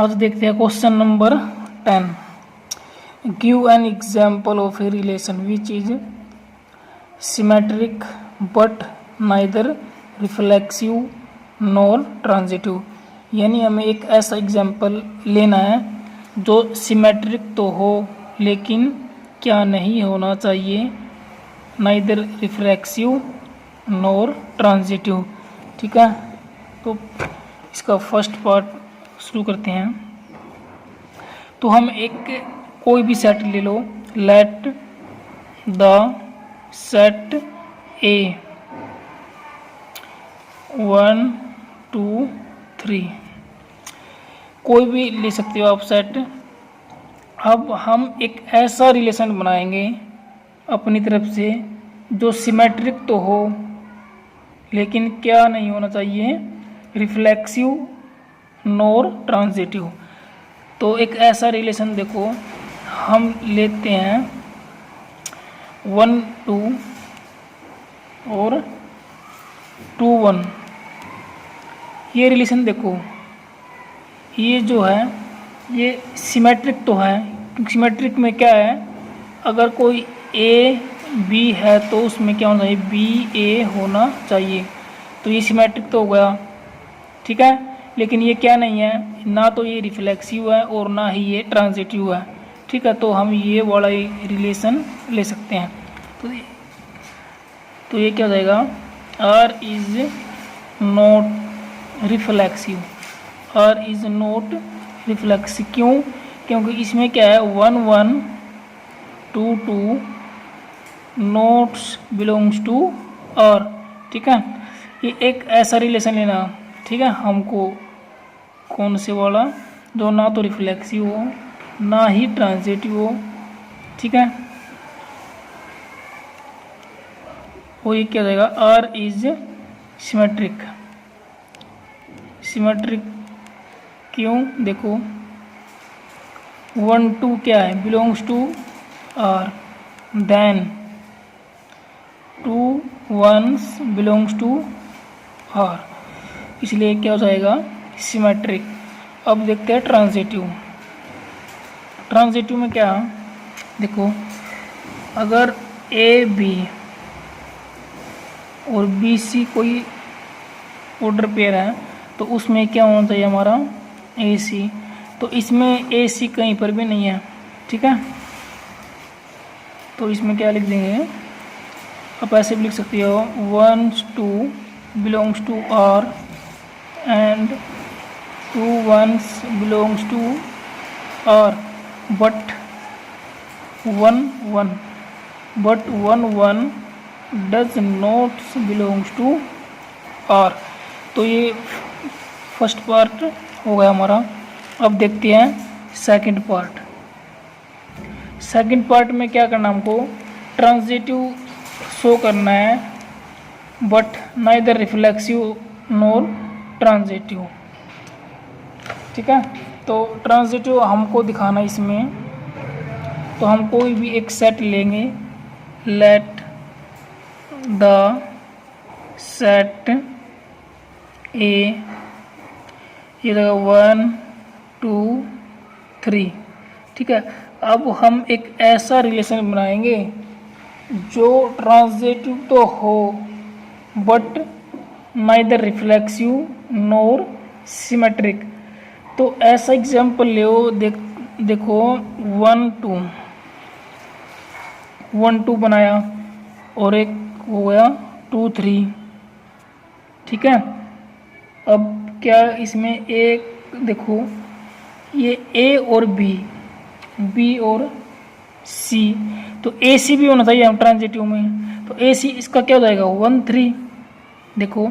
आज देखते हैं question number 10। Give an example of a relation which is symmetric but neither reflexive nor transitive. यानी हमें एक ऐसा एग्जाम्पल लेना है जो सिमेट्रिक तो हो लेकिन क्या नहीं होना चाहिए, नाइदर रिफ्लेक्सिव नॉर ट्रांजिटिव। ठीक है, तो इसका फर्स्ट पार्ट शुरू करते हैं। तो हम एक कोई भी सेट ले लो, लेट द सेट ए 1 2 3, कोई भी ले सकते हो आप सेट। अब हम एक ऐसा रिलेशन बनाएंगे अपनी तरफ से जो सिमेट्रिक तो हो लेकिन क्या नहीं होना चाहिए, रिफ्लेक्सिव नॉर ट्रांजिटिव। तो एक ऐसा रिलेशन देखो हम लेते हैं 1 2 और 2 1। ये रिलेशन देखो, ये जो है ये सिमेट्रिक तो है, क्योंकि सिमेट्रिक में क्या है, अगर कोई ए बी है तो उसमें क्या होना चाहिए, बी ए होना चाहिए। तो ये सिमेट्रिक तो हो गया, ठीक है। लेकिन ये क्या नहीं है, ना तो ये रिफ्लेक्सिव है और ना ही ये ट्रांजिटिव है, ठीक है। तो हम ये वाला रिलेशन ले सकते हैं। तो ये क्या हो जाएगा, R is not reflexive, R is not reflexive. क्यों? क्योंकि इसमें क्या है 1 1 2 2 नोट्स बिलोंग्स टू आर, ठीक है। ये एक ऐसा रिलेशन लेना, ठीक है, हमको कौन से वाला जो ना तो रिफ्लेक्सिव हो ना ही ट्रांजिटिव हो, ठीक है। वो ये क्या जाएगा, आर इज सिमेट्रिक। सिमेट्रिक क्यों? देखो 1 2 क्या है, belongs to R, then 2 1 belongs to R, इसलिए क्या हो जाएगा, सिमेट्रिक। अब देखते हैं ट्रांजिटिव। ट्रांजिटिव में क्या, देखो अगर ए बी और बी सी कोई ऑर्डर पेयर है तो उसमें क्या होना चाहिए हमारा, ए सी। तो इसमें ए सी कहीं पर भी नहीं है, ठीक है। तो इसमें क्या लिख देंगे, आप ऐसे भी लिख सकते हो 1 2 belongs to are and 2 1 belongs to R, but 1 1 does not belongs to R। तो ये फर्स्ट पार्ट हो गया हमारा। अब देखते हैं सेकंड पार्ट। सेकंड पार्ट में क्या करना, हमको ट्रांजिटिव शो करना है but neither reflexive nor transitive, ठीक है। तो ट्रांजिटिव हमको दिखाना इसमें, तो हम कोई भी एक सेट लेंगे, लेट द सेट ए, ये 1 2 3, ठीक है। अब हम एक ऐसा रिलेशन बनाएंगे जो ट्रांजिटिव तो हो but neither reflexive nor symmetric. तो ऐसा एग्जाम्पल ले, देखो 1 2 बनाया और एक हो गया 2 3, ठीक है। अब क्या इसमें एक देखो, ये ए और बी और सी, तो ए सी भी होना चाहिए हम ट्रांजिटिव में। तो ए सी इसका क्या हो जाएगा 1 3, देखो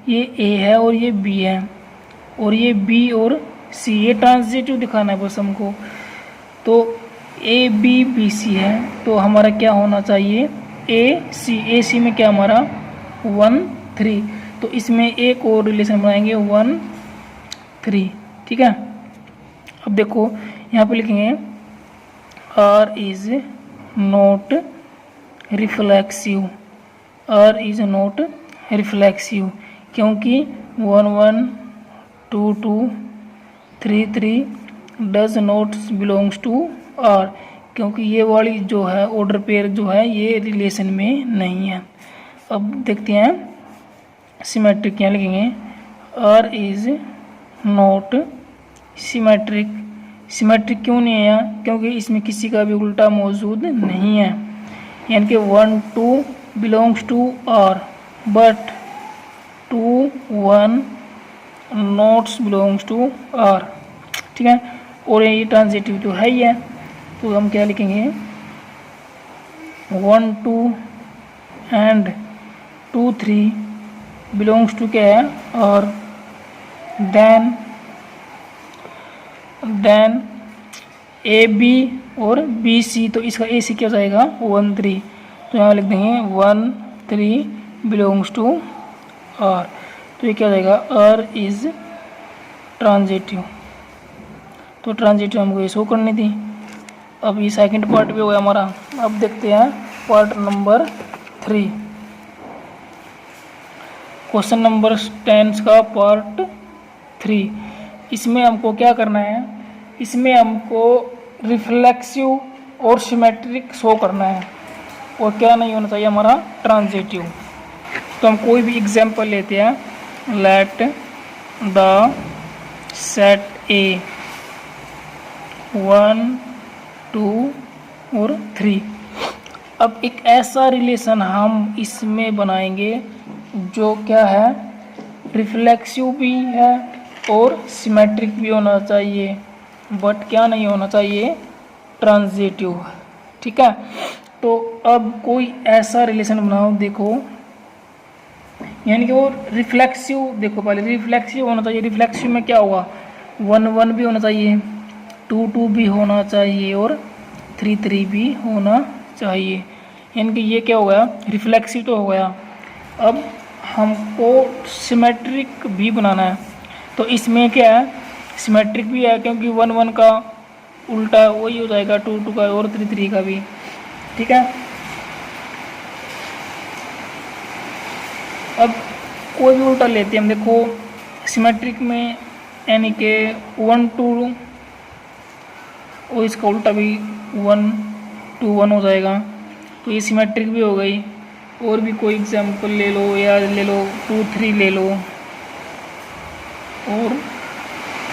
ये ए है और ये बी है और ये बी और सी, ये ट्रांजिटिव दिखाना है बस हमको। तो ए बी सी है, तो हमारा क्या होना चाहिए, ए सी में क्या हमारा 1 3। तो इसमें एक और रिलेशन बनाएंगे 1 3, ठीक है। अब देखो यहाँ पे लिखेंगे R is not reflexive, R is not reflexive, क्योंकि 1 1 2 2 3 3 does not belongs to R, क्योंकि ये वाली जो है ऑर्डर पेयर जो है ये रिलेशन में नहीं है। अब देखते हैं सिमेट्रिक क्या लिखेंगे, R is not symmetric. Symmetric क्यों नहीं है यहाँ, क्योंकि इसमें किसी का भी उल्टा मौजूद नहीं है, यानी कि 1 2 belongs to R but 2 1 not belongs to R, ठीक है। और ये ट्रांजिटिव तो है ही है, तो हम क्या लिखेंगे 1 2 एंड 2 3 बिलोंग्स टू क्या है और देन ए बी और बी सी, तो इसका ए सी क्या हो जाएगा 1 3, तो यहाँ लिख देंगे 1 3 बिलोंग्स टू आर, तो ये क्या हो जाएगा आर इज ट्रांजिटिव। तो ट्रांजिटिव हमको ये शो करनी थी। अब ये सेकंड पार्ट भी हो गया हमारा। अब देखते हैं पार्ट नंबर 3, क्वेश्चन नंबर 10 का पार्ट 3। इसमें हमको क्या करना है, इसमें हमको रिफ्लेक्सिव और सिमेट्रिक शो करना है और क्या नहीं होना चाहिए हमारा ट्रांजिटिव। तो हम कोई भी एग्जांपल लेते हैं, लेट द सेट ए 1 2 और 3। अब एक ऐसा रिलेशन हम इसमें बनाएंगे जो क्या है रिफ्लेक्सिव भी है और सिमेट्रिक भी होना चाहिए, बट क्या नहीं होना चाहिए ट्रांजिटिव, ठीक है। तो अब कोई ऐसा रिलेशन बनाओ, देखो यानी कि वो रिफ्लेक्सिव, देखो पहले रिफ्लेक्सिव होना चाहिए। रिफ्लेक्सिव में क्या होगा 1 1 भी होना चाहिए, 2 2 भी होना चाहिए और 3 3 भी होना चाहिए, यानी कि ये क्या हो गया रिफ्लेक्सिव तो हो गया। अब हमको सिमेट्रिक भी बनाना है, तो इसमें क्या है सिमेट्रिक भी है, क्योंकि 1 1 का उल्टा वही हो जाएगा 2 2 का और 3 3 का भी, ठीक है। अब कोई भी उल्टा लेते हैं हम, देखो सिमेट्रिक में यानी कि 1 2 और इसका उल्टा भी 1 2 1 हो जाएगा, तो ये सिमेट्रिक भी हो गई। और भी कोई एग्जांपल ले लो, या ले लो 2 3 ले लो और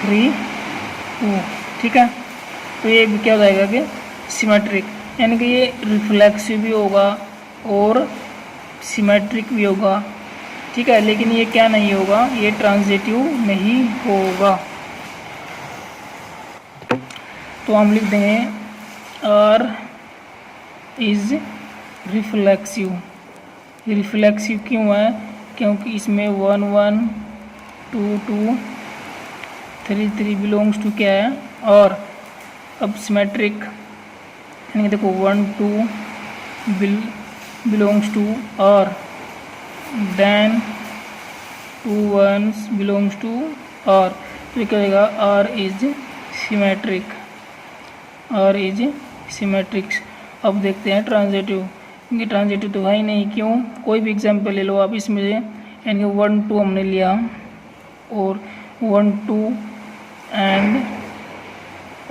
3 2, ठीक है। तो ये भी क्या हो जाएगा कि सिमेट्रिक, यानी कि ये रिफ्लेक्सिव भी होगा और सिमेट्रिक भी होगा, ठीक है। लेकिन ये क्या नहीं होगा, ये ट्रांजिटिव नहीं होगा। तो हम लिख देंगे आर इज रिफ्लेक्सिव। रिफ्लेक्सिव क्यों है, क्योंकि इसमें 1 1 2 2 3 3 बिलोंग्स टू क्या है और। अब सिमेट्रिक यानी कि देखो 1 2 belongs to R then 2 1 belongs to R, तो क्या रहेगा R is symmetric, R is symmetric. अब देखते हैं ट्रांजिटिव, क्योंकि ट्रांजिटिव तो है ही नहीं, क्यों कोई भी एग्जांपल ले लो आप इसमें से, यानी 1 2 हमने लिया और 1 2 एंड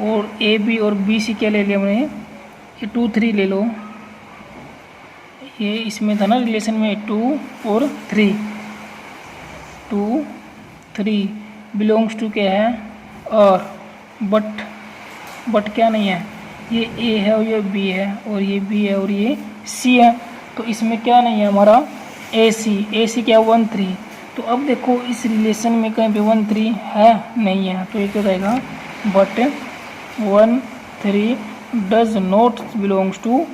और ए बी और बी सी क्या ले लिया हमने, ये 2 3 ले लो, ये इसमें था ना रिलेशन में 2 और 3, 2 3 बिलोंग्स टू क्या है और, बट क्या नहीं है, ये ए है और ये बी है और ये बी है और ये सी है, तो इसमें क्या नहीं है हमारा ए सी क्या 1 3। तो अब देखो इस रिलेशन में कहीं पे 1 3 है नहीं है, तो ये क्या रहेगा but 1 3 does not belongs to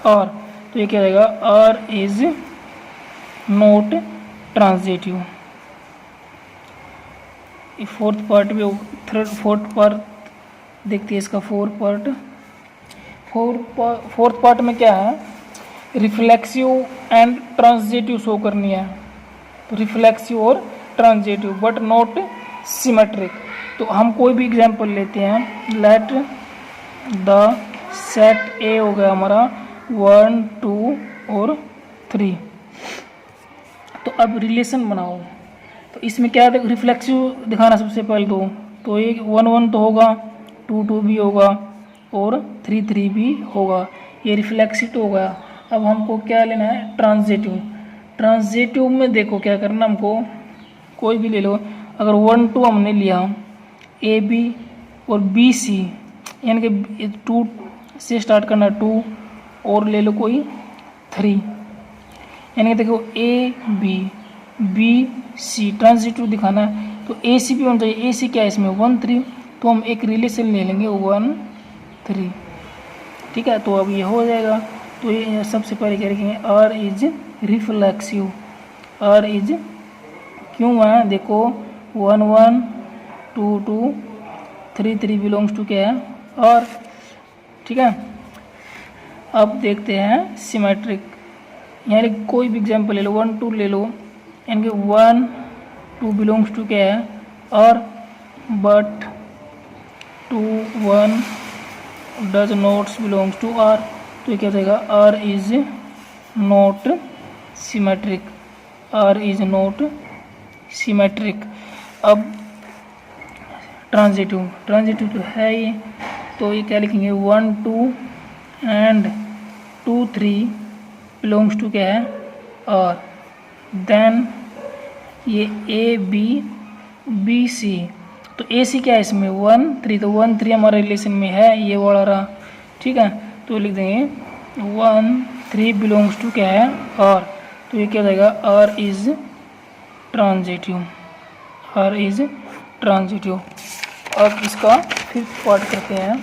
R, तो ये क्या रहेगा R is not transitive. Fourth part भी, फोर्थ पार्ट देखते हैं इसका। फोर्थ पार्ट में क्या है रिफ्लेक्सिव एंड ट्रांजिटिव शो करनी है, तो रिफ्लेक्सिव और ट्रांजिटिव बट नॉट सिमेट्रिक। तो हम कोई भी एग्जांपल लेते हैं, लेट द सेट ए हो गया हमारा 1 2 और 3। तो अब रिलेशन बनाओ, तो इसमें क्या रिफ्लेक्सिव दिखाना सबसे पहले, तो ये 1 1 तो होगा, 2 2 भी होगा और 3 3 भी होगा, ये रिफ्लेक्सिव हो गया। अब हमको क्या लेना है, ट्रांजिटिव। ट्रांजिटिव में देखो क्या करना हमको, कोई भी ले लो, अगर 1 2 हमने लिया ए बी और बी सी, यानी कि 2 से स्टार्ट करना 2 और ले लो कोई 3, यानी कि देखो ए बी सी ट्रांजिटिव दिखाना है तो ए सी भी होना चाहिए। ए सी क्या है इसमें 1 3, तो हम एक रिलेशन ले लेंगे 1 3, ठीक है। तो अब ये हो जाएगा। तो ये सबसे पहले क्या लिखेंगे, R is reflexive. R is क्यों है, देखो 1 1 2 2 3 3 बिलोंग्स टू क्या है, और, ठीक है। अब देखते हैं सिमेट्रिक, यानी कोई भी एग्जाम्पल ले लो, 1 2 ले लो, यानी कि 1 2 बिलोंग्स टू क्या है, और, but 2 1 does not belongs to R. तो ये क्या हो जाएगा, R is not symmetric. R is not symmetric. अब ट्रांजिटिव, ट्रांजिटिव तो है ये, तो ये क्या लिखेंगे 1 2 एंड 2 3 बिलोंग्स टू क्या है, आर। देन ये ए बी सी, तो ए सी क्या है इसमें 1 3, तो 1 3 हमारे रिलेशन में है, ये वाला रहा, ठीक है। तो लिख देंगे 1 3 बिलोंग्स टू क्या है, आर। तो ये क्या हो जाएगा, R is transitive. R is transitive. अब इसका फिफ्थ पार्ट करते हैं,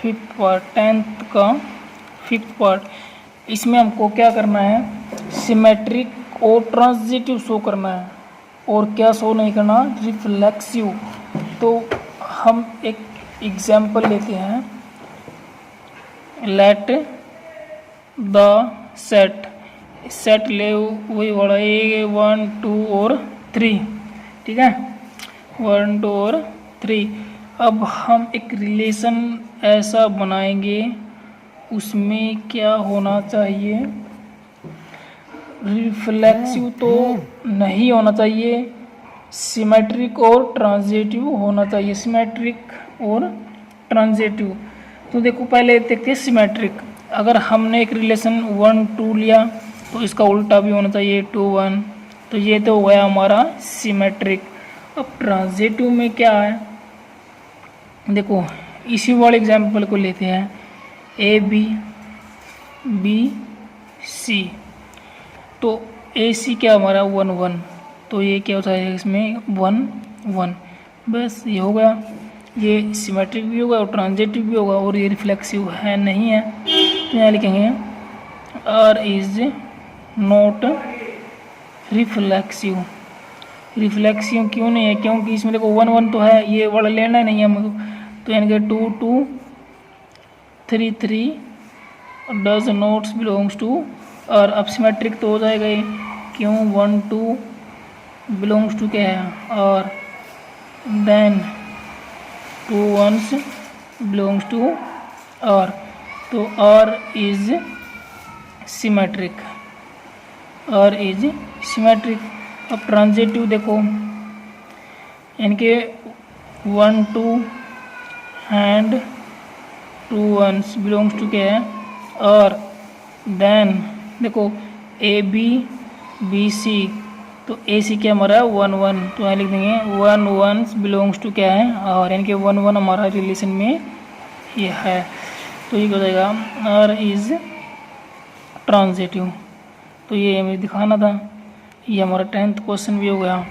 फिफ्थ पार्ट 10th का फिफ्थ पार्ट। इसमें हमको क्या करना है, सिमेट्रिक और ट्रांजिटिव शो करना है, और क्या शो नहीं करना, रिफ्लेक्सिव। तो हम एक एग्जाम्पल लेते हैं, लेट द सेट ले वही वाला ए 1 2 और 3, ठीक है, 1 2 और 3। अब हम एक रिलेशन ऐसा बनाएंगे, उसमें क्या होना चाहिए, रिफ्लेक्सिव तो नहीं होना चाहिए, सिमेट्रिक और ट्रांजिटिव होना चाहिए। सिमेट्रिक और ट्रांजिटिव, तो देखो पहले देखते हैं सिमेट्रिक। अगर हमने एक रिलेशन 1 2 लिया तो इसका उल्टा भी होना चाहिए 2 1, तो ये तो हो गया हमारा सिमेट्रिक। अब ट्रांजिटिव में क्या है, देखो इसी वाले एग्जाम्पल को लेते हैं, ए बी सी, तो ए सी क्या हमारा 1 1, तो ये क्या होता है इसमें 1 1, बस ये हो गया। ये सिमेट्रिक भी होगा और ट्रांजिटिव भी होगा, और ये रिफ्लेक्सिव है नहीं है, तो यहाँ लिखेंगे R is not reflexive. Reflexive क्यों नहीं है, क्योंकि इसमें देखो 1 1 तो है, ये वाला लेना नहीं है हमको, तो यानी कि 2 2 3 3 डज नॉट बिलोंग्स टू, और अब सिमेट्रिक तो हो जाएगा ये, क्यों 1 2 बिलोंग्स टू क्या है, और then 2 1s belongs to R, तो R is symmetric. R is symmetric. अब ट्रांजिटिव देखो, यानी कि 1 2 एंड 2 1s बिलोंग्स टू क्या है, और देन देखो ए बी सी, तो ए सी क्या हमारा 1 1, तो यहाँ लिख देंगे 1 1 बिलोंग्स टू क्या है, और यानी कि 1 1 हमारा रिलेशन में ये है, तो ये हो जाएगा आर इज ट्रांजिटिव। तो ये हमें दिखाना था, ये हमारा 10th क्वेश्चन भी हो गया।